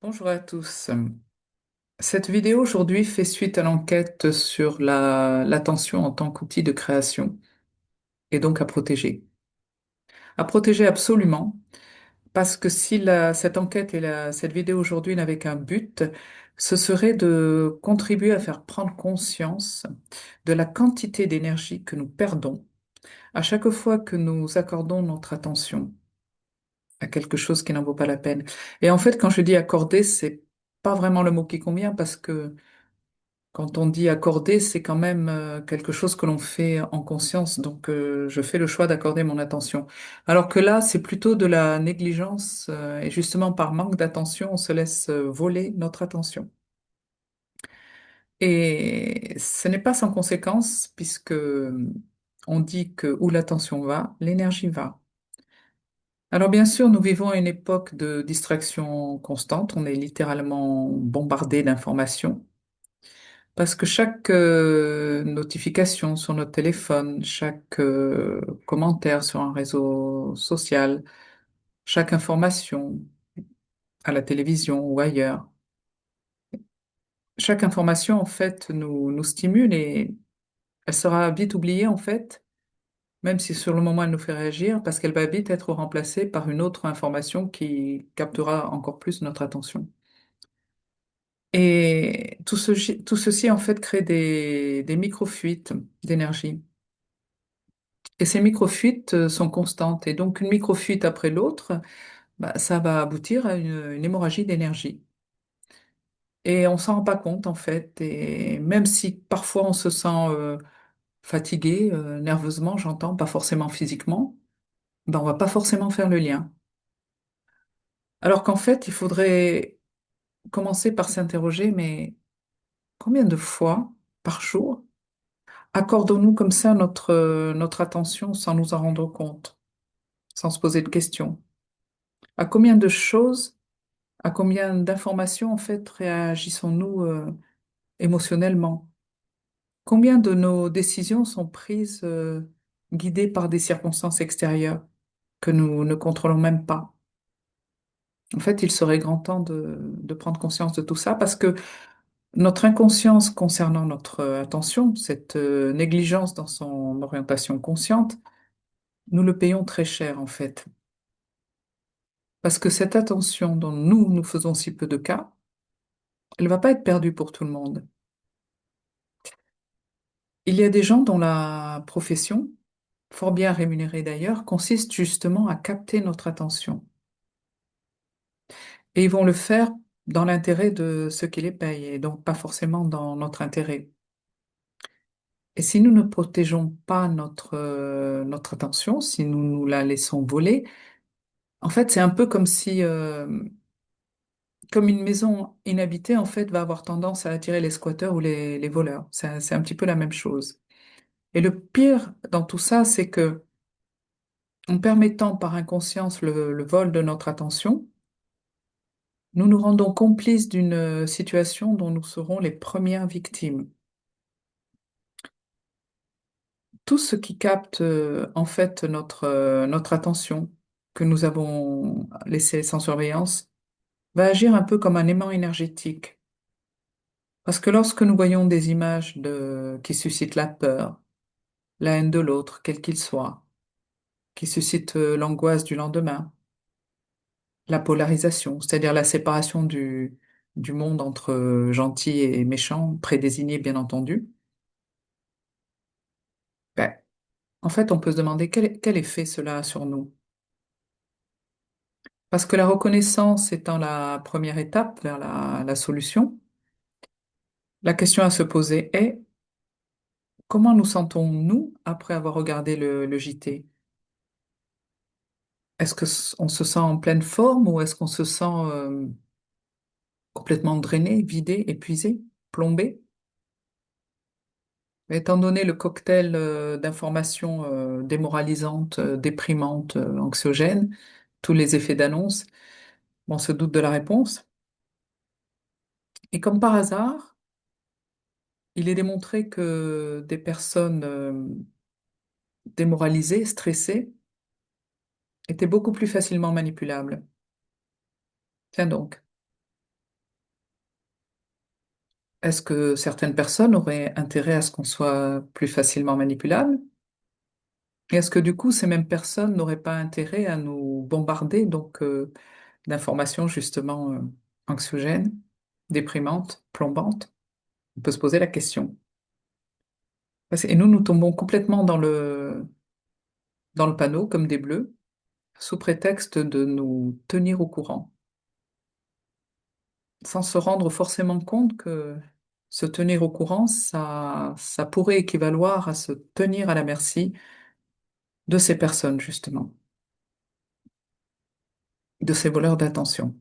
Bonjour à tous. Cette vidéo aujourd'hui fait suite à l'enquête sur l'attention en tant qu'outil de création et donc à protéger. À protéger absolument, parce que si cette enquête et cette vidéo aujourd'hui n'avaient qu'un but, ce serait de contribuer à faire prendre conscience de la quantité d'énergie que nous perdons à chaque fois que nous accordons notre attention à quelque chose qui n'en vaut pas la peine. Et en fait, quand je dis accorder, c'est pas vraiment le mot qui convient parce que quand on dit accorder, c'est quand même quelque chose que l'on fait en conscience. Donc, je fais le choix d'accorder mon attention. Alors que là, c'est plutôt de la négligence et justement par manque d'attention, on se laisse voler notre attention. Et ce n'est pas sans conséquence puisque on dit que où l'attention va, l'énergie va. Alors bien sûr, nous vivons à une époque de distraction constante. On est littéralement bombardé d'informations. Parce que chaque notification sur notre téléphone, chaque commentaire sur un réseau social, chaque information à la télévision ou ailleurs, chaque information en fait nous stimule et elle sera vite oubliée en fait, même si sur le moment elle nous fait réagir, parce qu'elle va vite être remplacée par une autre information qui captera encore plus notre attention. Et tout ceci en fait crée des micro-fuites d'énergie. Et ces microfuites sont constantes. Et donc, une microfuite après l'autre, bah, ça va aboutir à une hémorragie d'énergie. Et on s'en rend pas compte, en fait. Et même si parfois on se sent fatigué, nerveusement, j'entends, pas forcément physiquement, ben, on va pas forcément faire le lien. Alors qu'en fait, il faudrait commencer par s'interroger, mais combien de fois par jour accordons-nous comme ça notre attention sans nous en rendre compte, sans se poser de questions? À combien de choses À combien d'informations, en fait, réagissons-nous émotionnellement? Combien de nos décisions sont prises guidées par des circonstances extérieures que nous ne contrôlons même pas? En fait, il serait grand temps de prendre conscience de tout ça parce que notre inconscience concernant notre attention, cette négligence dans son orientation consciente, nous le payons très cher, en fait. Parce que cette attention dont nous faisons si peu de cas, elle ne va pas être perdue pour tout le monde. Il y a des gens dont la profession, fort bien rémunérée d'ailleurs, consiste justement à capter notre attention. Et ils vont le faire dans l'intérêt de ceux qui les payent, et donc pas forcément dans notre intérêt. Et si nous ne protégeons pas notre attention, si nous nous la laissons voler, en fait, c'est un peu comme si, comme une maison inhabitée, en fait, va avoir tendance à attirer les squatteurs ou les voleurs. C'est un petit peu la même chose. Et le pire dans tout ça, c'est que en permettant par inconscience le vol de notre attention, nous nous rendons complices d'une situation dont nous serons les premières victimes. Tout ce qui capte en fait notre attention, que nous avons laissé sans surveillance, va agir un peu comme un aimant énergétique. Parce que lorsque nous voyons des images qui suscitent la peur, la haine de l'autre, quel qu'il soit, qui suscitent l'angoisse du lendemain, la polarisation, c'est-à-dire la séparation du monde entre gentils et méchants, prédésignés bien entendu, ben, en fait, on peut se demander quel effet cela a sur nous. Parce que la reconnaissance étant la première étape vers la solution, la question à se poser est comment nous sentons-nous après avoir regardé le JT? Est-ce que on se sent en pleine forme ou est-ce qu'on se sent complètement drainé, vidé, épuisé, plombé? Étant donné le cocktail d'informations démoralisantes, déprimantes, anxiogènes, tous les effets d'annonce, on se doute de la réponse. Et comme par hasard, il est démontré que des personnes démoralisées, stressées, étaient beaucoup plus facilement manipulables. Tiens donc. Est-ce que certaines personnes auraient intérêt à ce qu'on soit plus facilement manipulable? Et est-ce que du coup, ces mêmes personnes n'auraient pas intérêt à nous bombarder d'informations justement anxiogènes, déprimantes, plombantes? On peut se poser la question. Et nous, nous tombons complètement dans le panneau comme des bleus, sous prétexte de nous tenir au courant, sans se rendre forcément compte que se tenir au courant, ça pourrait équivaloir à se tenir à la merci de ces personnes, justement, de ces voleurs d'attention.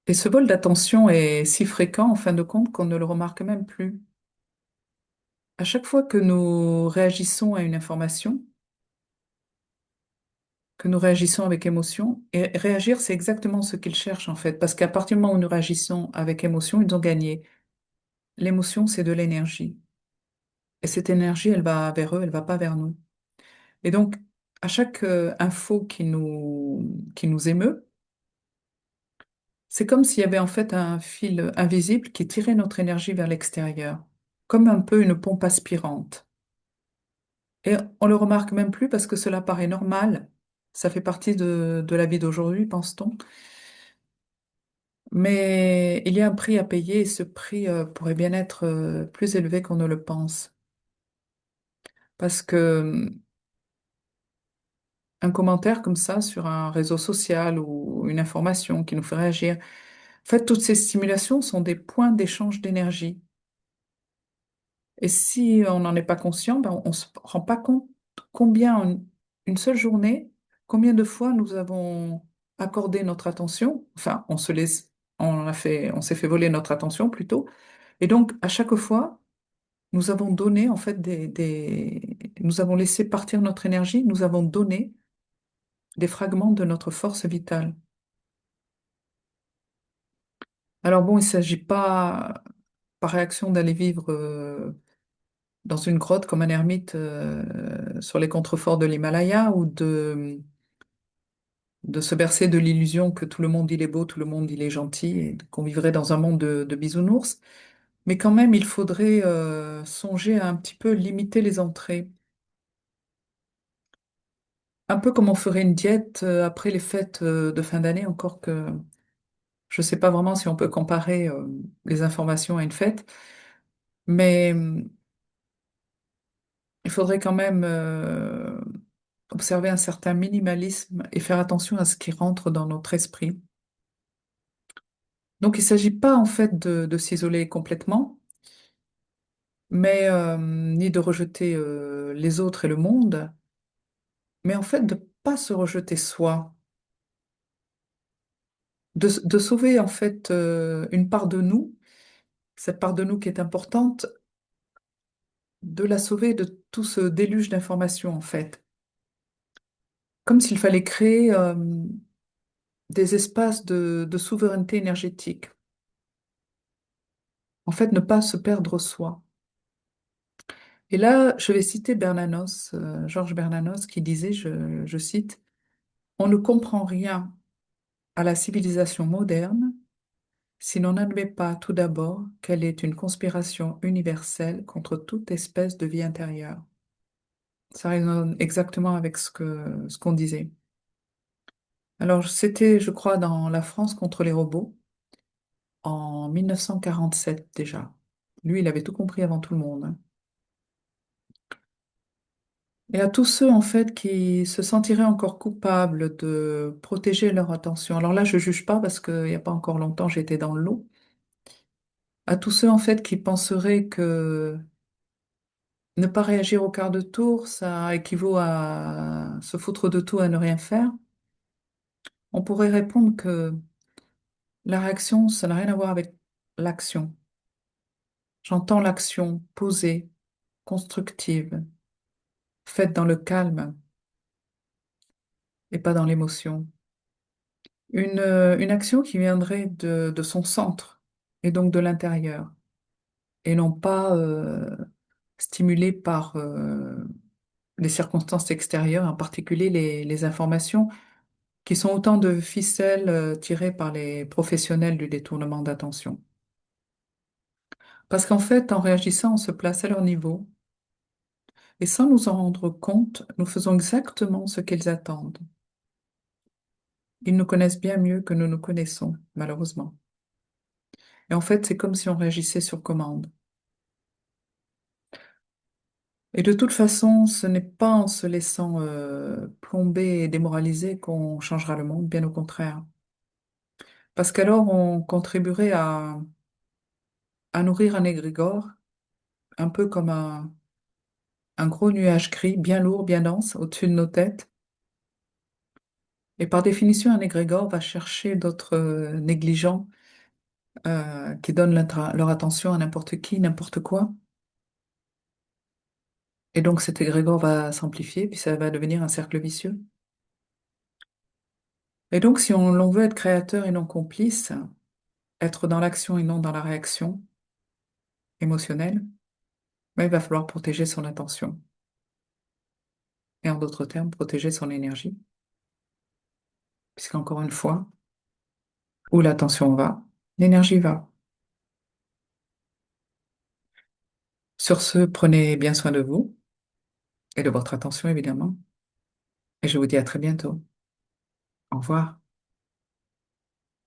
Et ce vol d'attention est si fréquent, en fin de compte, qu'on ne le remarque même plus. À chaque fois que nous réagissons à une information, que nous réagissons avec émotion, et réagir, c'est exactement ce qu'ils cherchent, en fait, parce qu'à partir du moment où nous réagissons avec émotion, ils ont gagné. L'émotion, c'est de l'énergie. Et cette énergie, elle va vers eux, elle va pas vers nous. Et donc, à chaque info qui nous émeut, c'est comme s'il y avait en fait un fil invisible qui tirait notre énergie vers l'extérieur, comme un peu une pompe aspirante. Et on le remarque même plus parce que cela paraît normal. Ça fait partie de la vie d'aujourd'hui, pense-t-on. Mais il y a un prix à payer et ce prix pourrait bien être plus élevé qu'on ne le pense. Parce que un commentaire comme ça sur un réseau social ou une information qui nous fait réagir, en fait, toutes ces stimulations sont des points d'échange d'énergie. Et si on n'en est pas conscient, ben, on ne se rend pas compte combien, en une seule journée, combien de fois nous avons accordé notre attention, enfin, on s'est fait voler notre attention plutôt. Et donc, à chaque fois, nous avons donné, en fait, nous avons laissé partir notre énergie, nous avons donné des fragments de notre force vitale. Alors bon, il ne s'agit pas, par réaction, d'aller vivre dans une grotte comme un ermite sur les contreforts de l'Himalaya ou de se bercer de l'illusion que tout le monde il est beau, tout le monde il est gentil et qu'on vivrait dans un monde de bisounours. Mais quand même, il faudrait songer à un petit peu limiter les entrées. Un peu comme on ferait une diète après les fêtes de fin d'année, encore que je ne sais pas vraiment si on peut comparer les informations à une fête, mais il faudrait quand même observer un certain minimalisme et faire attention à ce qui rentre dans notre esprit. Donc, il ne s'agit pas en fait de s'isoler complètement, mais ni de rejeter les autres et le monde, mais en fait de pas se rejeter soi, de sauver en fait une part de nous, cette part de nous qui est importante, de la sauver de tout ce déluge d'informations en fait, comme s'il fallait créer des espaces de souveraineté énergétique. En fait, ne pas se perdre soi. Et là, je vais citer Bernanos, Georges Bernanos, qui disait, je cite, on ne comprend rien à la civilisation moderne si l'on n'admet pas tout d'abord qu'elle est une conspiration universelle contre toute espèce de vie intérieure. Ça résonne exactement avec ce qu'on disait. Alors, c'était, je crois, dans La France contre les robots, en 1947 déjà. Lui, il avait tout compris avant tout le monde, hein. Et à tous ceux, en fait, qui se sentiraient encore coupables de protéger leur attention. Alors là, je juge pas parce qu'il n'y a pas encore longtemps, j'étais dans le lot. À tous ceux, en fait, qui penseraient que ne pas réagir au quart de tour, ça équivaut à se foutre de tout, à ne rien faire. On pourrait répondre que la réaction, ça n'a rien à voir avec l'action. J'entends l'action posée, constructive, faite dans le calme et pas dans l'émotion. Une action qui viendrait de son centre et donc de l'intérieur et non pas stimulée par les circonstances extérieures, en particulier les informations qui sont autant de ficelles tirées par les professionnels du détournement d'attention. Parce qu'en fait, en réagissant, on se place à leur niveau et sans nous en rendre compte, nous faisons exactement ce qu'ils attendent. Ils nous connaissent bien mieux que nous nous connaissons, malheureusement. Et en fait, c'est comme si on réagissait sur commande. Et de toute façon, ce n'est pas en se laissant plomber et démoraliser qu'on changera le monde, bien au contraire. Parce qu'alors, on contribuerait à nourrir un égrégore, un peu comme un gros nuage gris, bien lourd, bien dense, au-dessus de nos têtes. Et par définition, un égrégore va chercher d'autres négligents qui donnent leur attention à n'importe qui, n'importe quoi. Et donc cet égrégore va s'amplifier, puis ça va devenir un cercle vicieux. Et donc si l'on veut être créateur et non complice, être dans l'action et non dans la réaction émotionnelle, ben, il va falloir protéger son attention. Et en d'autres termes, protéger son énergie. Puisqu'encore une fois, où l'attention va, l'énergie va. Sur ce, prenez bien soin de vous et de votre attention, évidemment. Et je vous dis à très bientôt. Au revoir.